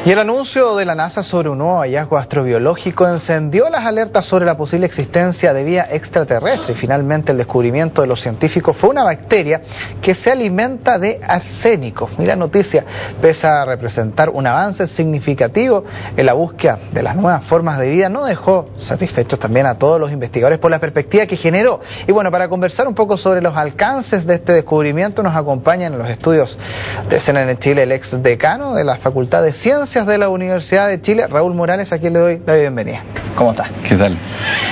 Y el anuncio de la NASA sobre un nuevo hallazgo astrobiológico encendió las alertas sobre la posible existencia de vida extraterrestre. Y finalmente el descubrimiento de los científicos fue una bacteria que se alimenta de arsénico. Y la noticia, pese a representar un avance significativo en la búsqueda de las nuevas formas de vida, no dejó satisfechos también a todos los investigadores por la perspectiva que generó. Y bueno, para conversar un poco sobre los alcances de este descubrimiento nos acompañan en los estudios de CNN Chile el ex decano de la Facultad de Ciencias de la Universidad de Chile, Raúl Morales, a quien le doy la bienvenida. ¿Cómo está? ¿Qué tal?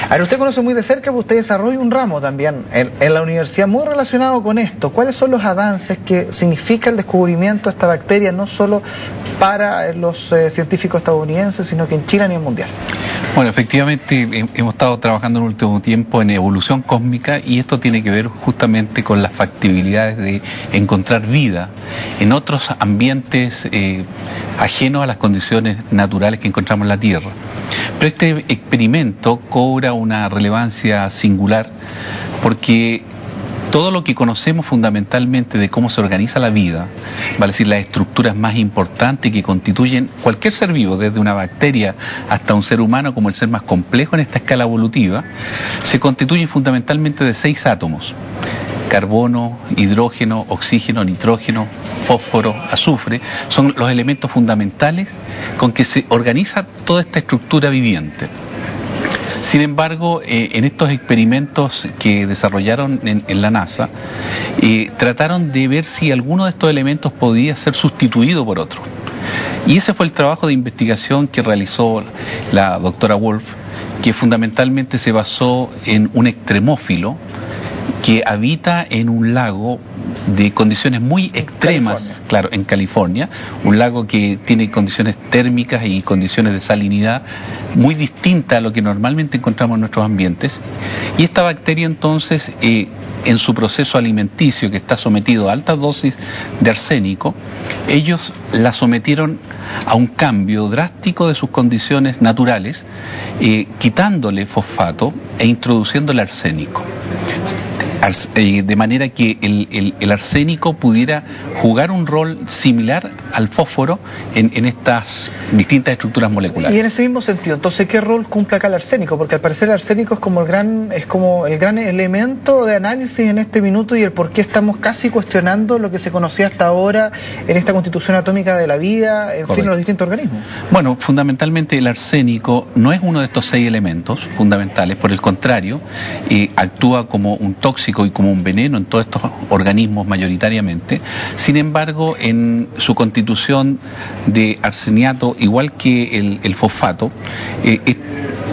A ver, usted conoce muy de cerca, porque usted desarrolla un ramo también en la universidad muy relacionado con esto. ¿Cuáles son los avances que significa el descubrimiento de esta bacteria, no solo para los científicos estadounidenses, sino que en Chile a nivel mundial? Bueno, efectivamente hemos estado trabajando en el último tiempo en evolución cósmica y esto tiene que ver justamente con las factibilidades de encontrar vida en otros ambientes ajenos a las condiciones naturales que encontramos en la Tierra. Pero este experimento cobra una relevancia singular porque todo lo que conocemos fundamentalmente de cómo se organiza la vida, vale decir, las estructuras más importantes que constituyen cualquier ser vivo, desde una bacteria hasta un ser humano como el ser más complejo en esta escala evolutiva, se constituyen fundamentalmente de 6 átomos: carbono, hidrógeno, oxígeno, nitrógeno, fósforo, azufre. Son los elementos fundamentales con que se organiza toda esta estructura viviente. Sin embargo, en estos experimentos que desarrollaron en la NASA, trataron de ver si alguno de estos elementos podía ser sustituido por otro. Y ese fue el trabajo de investigación que realizó la doctora Wolf, que fundamentalmente se basó en un extremófilo que habita en un lago de condiciones muy extremas, claro, en California, un lago que tiene condiciones térmicas y condiciones de salinidad muy distintas a lo que normalmente encontramos en nuestros ambientes. Y esta bacteria entonces, en su proceso alimenticio, que está sometido a altas dosis de arsénico, ellos la sometieron a un cambio drástico de sus condiciones naturales, quitándole fosfato e introduciéndole arsénico, de manera que el arsénico pudiera jugar un rol similar al fósforo en estas distintas estructuras moleculares. Y en ese mismo sentido, entonces, ¿qué rol cumple acá el arsénico? Porque al parecer el arsénico es como el gran elemento de análisis en este minuto, y el por qué estamos casi cuestionando lo que se conocía hasta ahora en esta constitución atómica de la vida, en fin, en los distintos organismos. Bueno, fundamentalmente el arsénico no es uno de estos 6 elementos fundamentales, por el contrario, actúa como un tóxico y como un veneno en todos estos organismos mayoritariamente. Sin embargo, en su constitución de arseniato, igual que el fosfato,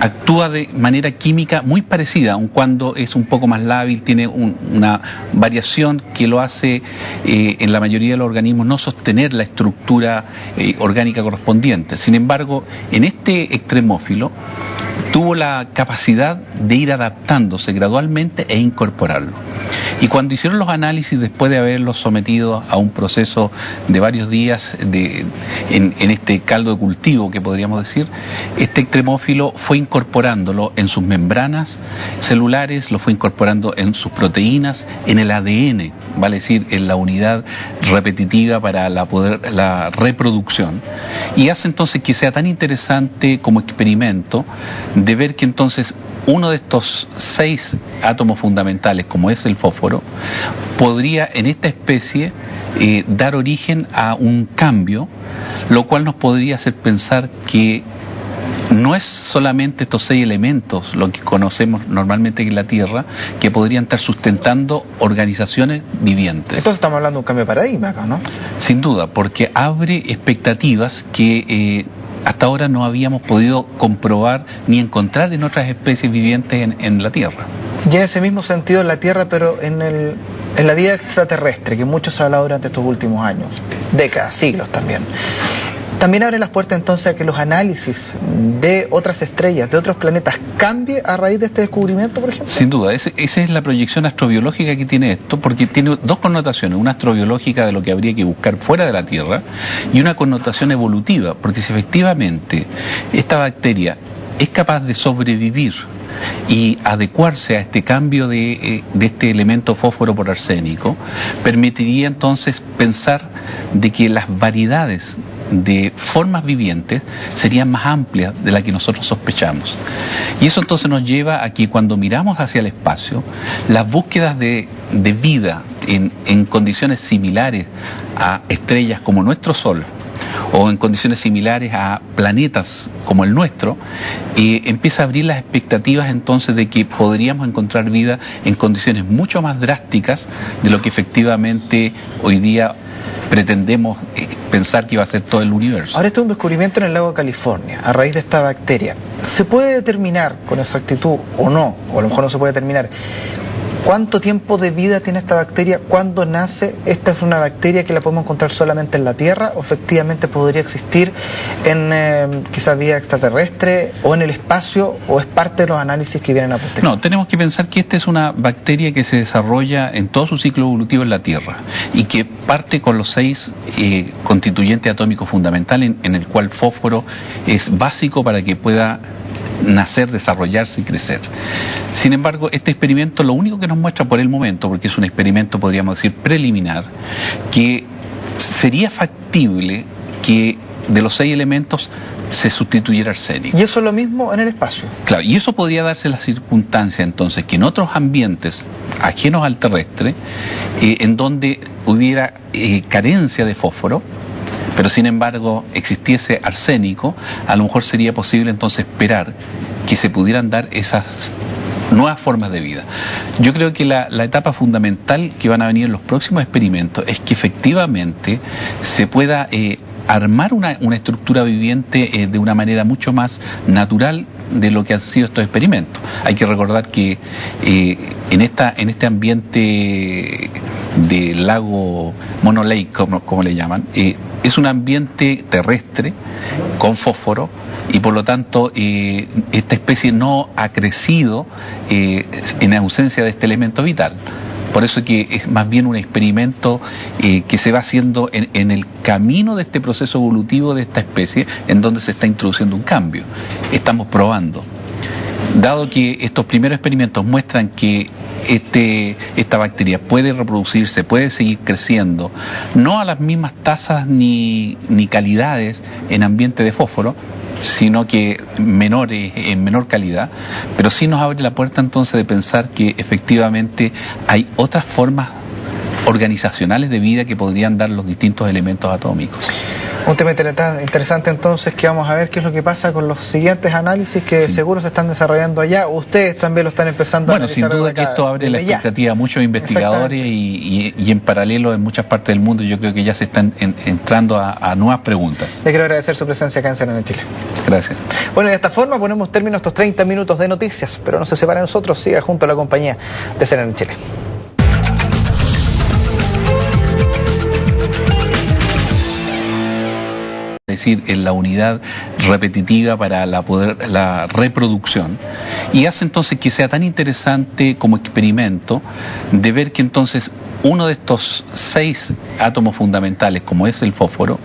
actúa de manera química muy parecida, aun cuando es un poco más lábil, tiene una variación que lo hace en la mayoría de los organismos no sostener la estructura orgánica correspondiente. Sin embargo, en este extremófilo tuvo la capacidad de ir adaptándose gradualmente e incorporarlo. Y cuando hicieron los análisis, después de haberlos sometido a un proceso de varios días en este caldo de cultivo, que podríamos decir, este extremófilo fue incorporándolo en sus membranas celulares, lo fue incorporando en sus proteínas, en el ADN, vale decir, en la unidad repetitiva para la reproducción. Y hace entonces que sea tan interesante como experimento de ver que entonces uno de estos 6 átomos fundamentales, como es el fósforo, podría en esta especie dar origen a un cambio, lo cual nos podría hacer pensar que no es solamente estos 6 elementos, lo que conocemos normalmente en la Tierra, que podrían estar sustentando organizaciones vivientes. Entonces estamos hablando de un cambio de paradigma acá, ¿no? Sin duda, porque abre expectativas que hasta ahora no habíamos podido comprobar ni encontrar en otras especies vivientes en la Tierra. Y en ese mismo sentido en la Tierra, pero en la vida extraterrestre, que mucho se ha hablado durante estos últimos años, décadas, siglos también. ¿También abre las puertas entonces a que los análisis de otras estrellas, de otros planetas, cambie a raíz de este descubrimiento, por ejemplo? Sin duda, esa es la proyección astrobiológica que tiene esto, porque tiene 2 connotaciones: una astrobiológica de lo que habría que buscar fuera de la Tierra, y una connotación evolutiva, porque si efectivamente esta bacteria es capaz de sobrevivir y adecuarse a este cambio de este elemento fósforo por arsénico, permitiría entonces pensar de que las variedades de formas vivientes serían más amplias de la que nosotros sospechamos. Y eso entonces nos lleva a que cuando miramos hacia el espacio, las búsquedas de vida en condiciones similares a estrellas como nuestro Sol, o en condiciones similares a planetas como el nuestro, empieza a abrir las expectativas entonces de que podríamos encontrar vida en condiciones mucho más drásticas de lo que efectivamente hoy día pretendemos pensar que va a ser todo el universo. Ahora, este es un descubrimiento en el lago de California, a raíz de esta bacteria. ¿Se puede determinar con exactitud o no, o a lo mejor no se puede determinar, cuánto tiempo de vida tiene esta bacteria? ¿Cuándo nace? ¿Esta es una bacteria que la podemos encontrar solamente en la Tierra o efectivamente podría existir en quizás vía extraterrestre o en el espacio, o es parte de los análisis que vienen a posteriori? No, tenemos que pensar que esta es una bacteria que se desarrolla en todo su ciclo evolutivo en la Tierra y que parte con los 6 constituyentes atómicos fundamentales, en el cual fósforo es básico para que pueda nacer, desarrollarse y crecer. Sin embargo, este experimento lo único que nos muestra por el momento, porque es un experimento, podríamos decir, preliminar, que sería factible que de los 6 elementos se sustituyera arsénico. ¿Y eso es lo mismo en el espacio? Claro, y eso podría darse la circunstancia entonces que en otros ambientes ajenos al terrestre, en donde hubiera carencia de fósforo, pero sin embargo existiese arsénico, a lo mejor sería posible entonces esperar que se pudieran dar esas nuevas formas de vida. Yo creo que la etapa fundamental que van a venir en los próximos experimentos es que efectivamente se pueda armar una estructura viviente de una manera mucho más natural de lo que han sido estos experimentos. Hay que recordar que en este ambiente del lago Mono Lake, como le llaman, es un ambiente terrestre con fósforo y por lo tanto esta especie no ha crecido en ausencia de este elemento vital. Por eso que es más bien un experimento que se va haciendo en el camino de este proceso evolutivo de esta especie, en donde se está introduciendo un cambio. Estamos probando. Dado que estos primeros experimentos muestran que esta bacteria puede reproducirse, puede seguir creciendo, no a las mismas tasas ni calidades en ambiente de fósforo, sino que en menor calidad, pero sí nos abre la puerta entonces de pensar que efectivamente hay otras formas organizacionales de vida que podrían dar los distintos elementos atómicos. Un tema interesante entonces, que vamos a ver qué es lo que pasa con los siguientes análisis que seguro se están desarrollando allá. Ustedes también lo están empezando a analizar. Bueno, sin duda que esto abre la expectativa a muchos investigadores y en paralelo en muchas partes del mundo yo creo que ya se están entrando a nuevas preguntas. Le quiero agradecer su presencia acá en CNN Chile. Gracias. Bueno, de esta forma ponemos término a estos 30 minutos de noticias, pero no se separe de nosotros, siga junto a la compañía de CNN Chile. Es decir, en la unidad repetitiva para la reproducción, y hace entonces que sea tan interesante como experimento de ver que entonces uno de estos 6 átomos fundamentales, como es el fósforo,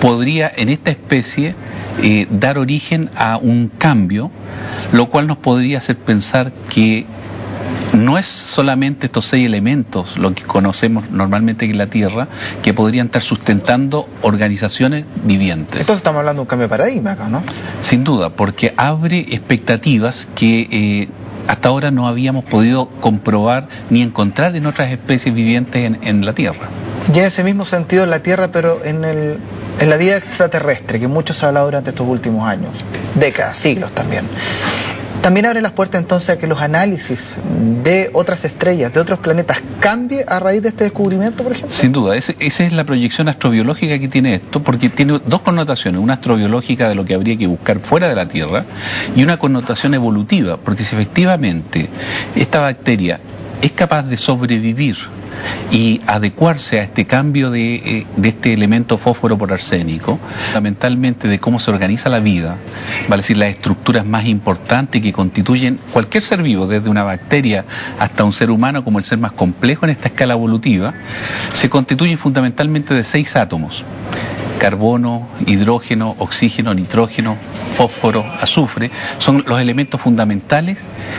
podría en esta especie dar origen a un cambio, lo cual nos podría hacer pensar que no es solamente estos 6 elementos, lo que conocemos normalmente en la Tierra, que podrían estar sustentando organizaciones vivientes. Entonces estamos hablando de un cambio de paradigma acá, ¿no? Sin duda, porque abre expectativas que hasta ahora no habíamos podido comprobar ni encontrar en otras especies vivientes en la Tierra. Y en ese mismo sentido en la Tierra, pero en la vida extraterrestre, que mucho se ha hablado durante estos últimos años, décadas, siglos también. ¿También abre las puertas entonces a que los análisis de otras estrellas, de otros planetas, cambie a raíz de este descubrimiento, por ejemplo? Sin duda, esa es la proyección astrobiológica que tiene esto, porque tiene 2 connotaciones, una astrobiológica de lo que habría que buscar fuera de la Tierra y una connotación evolutiva, porque si efectivamente esta bacteria es capaz de sobrevivir y adecuarse a este cambio de este elemento fósforo por arsénico, fundamentalmente de cómo se organiza la vida, vale decir, las estructuras más importantes que constituyen cualquier ser vivo, desde una bacteria hasta un ser humano como el ser más complejo en esta escala evolutiva, se constituyen fundamentalmente de 6 átomos: carbono, hidrógeno, oxígeno, nitrógeno, fósforo, azufre. Son los elementos fundamentales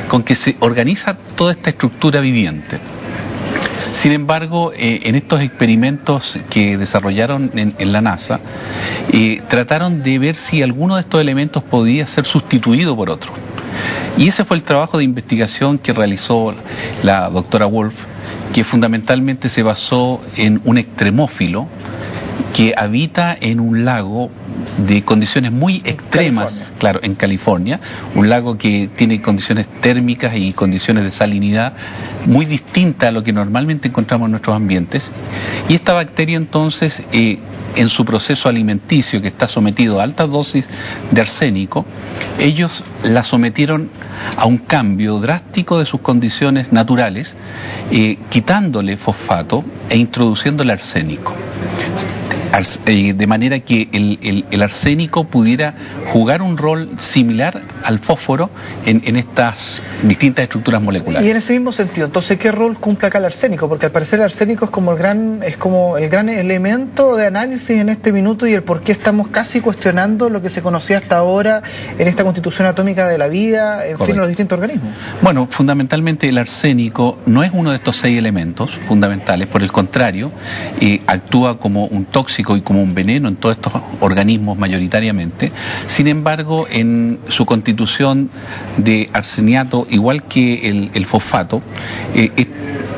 con que se organiza toda esta estructura viviente. Sin embargo, en estos experimentos que desarrollaron en la NASA, trataron de ver si alguno de estos elementos podía ser sustituido por otro. Y ese fue el trabajo de investigación que realizó la doctora Wolf, que fundamentalmente se basó en un extremófilo que habita en un lago de condiciones muy extremas, claro, en California, un lago que tiene condiciones térmicas y condiciones de salinidad muy distintas a lo que normalmente encontramos en nuestros ambientes. Y esta bacteria entonces, en su proceso alimenticio, que está sometido a altas dosis de arsénico, ellos la sometieron a un cambio drástico de sus condiciones naturales, quitándole fosfato e introduciéndole arsénico, de manera que el arsénico pudiera jugar un rol similar al fósforo en estas distintas estructuras moleculares. Y en ese mismo sentido, entonces, ¿qué rol cumple acá el arsénico? Porque al parecer el arsénico es como el gran elemento de análisis en este minuto, y el por qué estamos casi cuestionando lo que se conocía hasta ahora en esta constitución atómica de la vida, en fin, en los distintos organismos. Bueno, fundamentalmente el arsénico no es uno de estos 6 elementos fundamentales, por el contrario, actúa como un tóxico y como un veneno en todos estos organismos mayoritariamente. Sin embargo, en su constitución de arseniato, igual que el fosfato,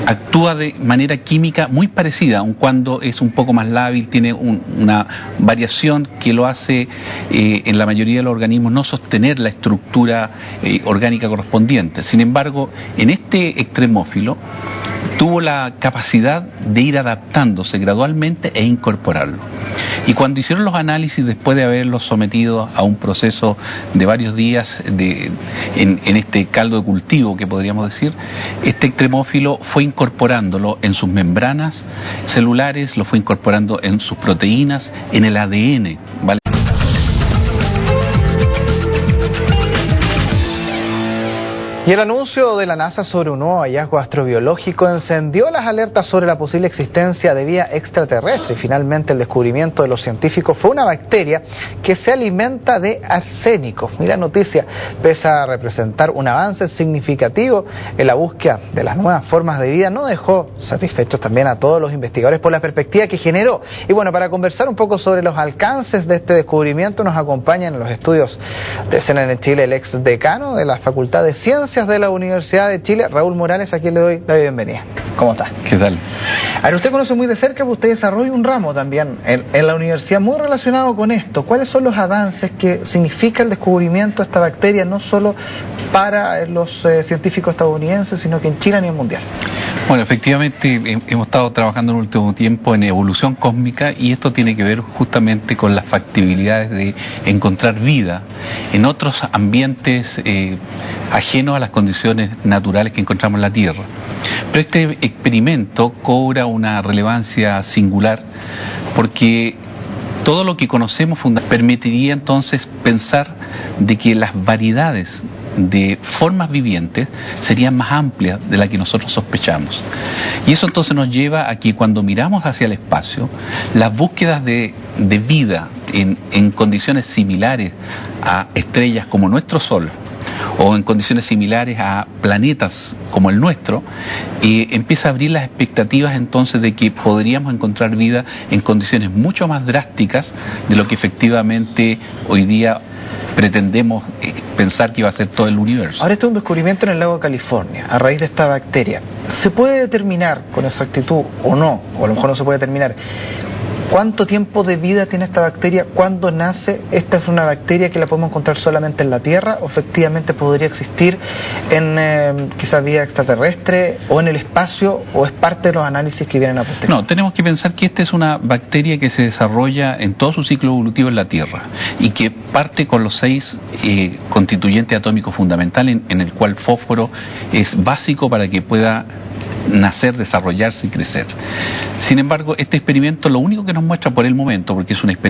actúa de manera química muy parecida, aun cuando es un poco más lábil, tiene una variación que lo hace en la mayoría de los organismos no sostener la estructura orgánica correspondiente. Sin embargo, en este extremófilo tuvo la capacidad de ir adaptándose gradualmente e incorporarlo. Y cuando hicieron los análisis, después de haberlos sometido a un proceso de varios días en este caldo de cultivo, que podríamos decir, este extremófilo fue incorporándolo en sus membranas celulares, lo fue incorporando en sus proteínas, en el ADN, ¿vale? Y el anuncio de la NASA sobre un nuevo hallazgo astrobiológico encendió las alertas sobre la posible existencia de vida extraterrestre, y finalmente el descubrimiento de los científicos fue una bacteria que se alimenta de arsénico. Y la noticia, pese a representar un avance significativo en la búsqueda de las nuevas formas de vida, no dejó satisfechos también a todos los investigadores por la perspectiva que generó. Y bueno, para conversar un poco sobre los alcances de este descubrimiento, nos acompaña en los estudios de CNN Chile el ex decano de la Facultad de Ciencias de la Universidad de Chile, Raúl Morales, a quien le doy la bienvenida. ¿Cómo está? ¿Qué tal? A ver, usted conoce muy de cerca, porque usted desarrolla un ramo también en la universidad muy relacionado con esto. ¿Cuáles son los avances que significa el descubrimiento de esta bacteria, no solo para los científicos estadounidenses, sino que en Chile y en mundial? Bueno, efectivamente hemos estado trabajando en el último tiempo en evolución cósmica, y esto tiene que ver justamente con las factibilidades de encontrar vida en otros ambientes ajenos a las condiciones naturales que encontramos en la Tierra. Pero este experimento cobra una relevancia singular porque todo lo que conocemos permitiría entonces pensar de que las variedades de formas vivientes serían más amplias de la que nosotros sospechamos. Y eso entonces nos lleva a que cuando miramos hacia el espacio, las búsquedas de vida en condiciones similares a estrellas como nuestro Sol, o en condiciones similares a planetas como el nuestro, empieza a abrir las expectativas entonces de que podríamos encontrar vida en condiciones mucho más drásticas de lo que efectivamente hoy día pretendemos pensar que va a ser todo el universo. Ahora, este es un descubrimiento en el lago de California, a raíz de esta bacteria. ¿Se puede determinar con exactitud o no, o a lo mejor no se puede determinar, cuánto tiempo de vida tiene esta bacteria? ¿Cuándo nace? ¿Esta es una bacteria que la podemos encontrar solamente en la Tierra, o efectivamente podría existir en quizás vida extraterrestre o en el espacio, o es parte de los análisis que vienen a posteriori? No, tenemos que pensar que esta es una bacteria que se desarrolla en todo su ciclo evolutivo en la Tierra, y que parte con los 6 constituyentes atómicos fundamentales, en el cual fósforo es básico para que pueda nacer, desarrollarse y crecer. Sin embargo, este experimento lo único que nos muestra por el momento, porque es un experimento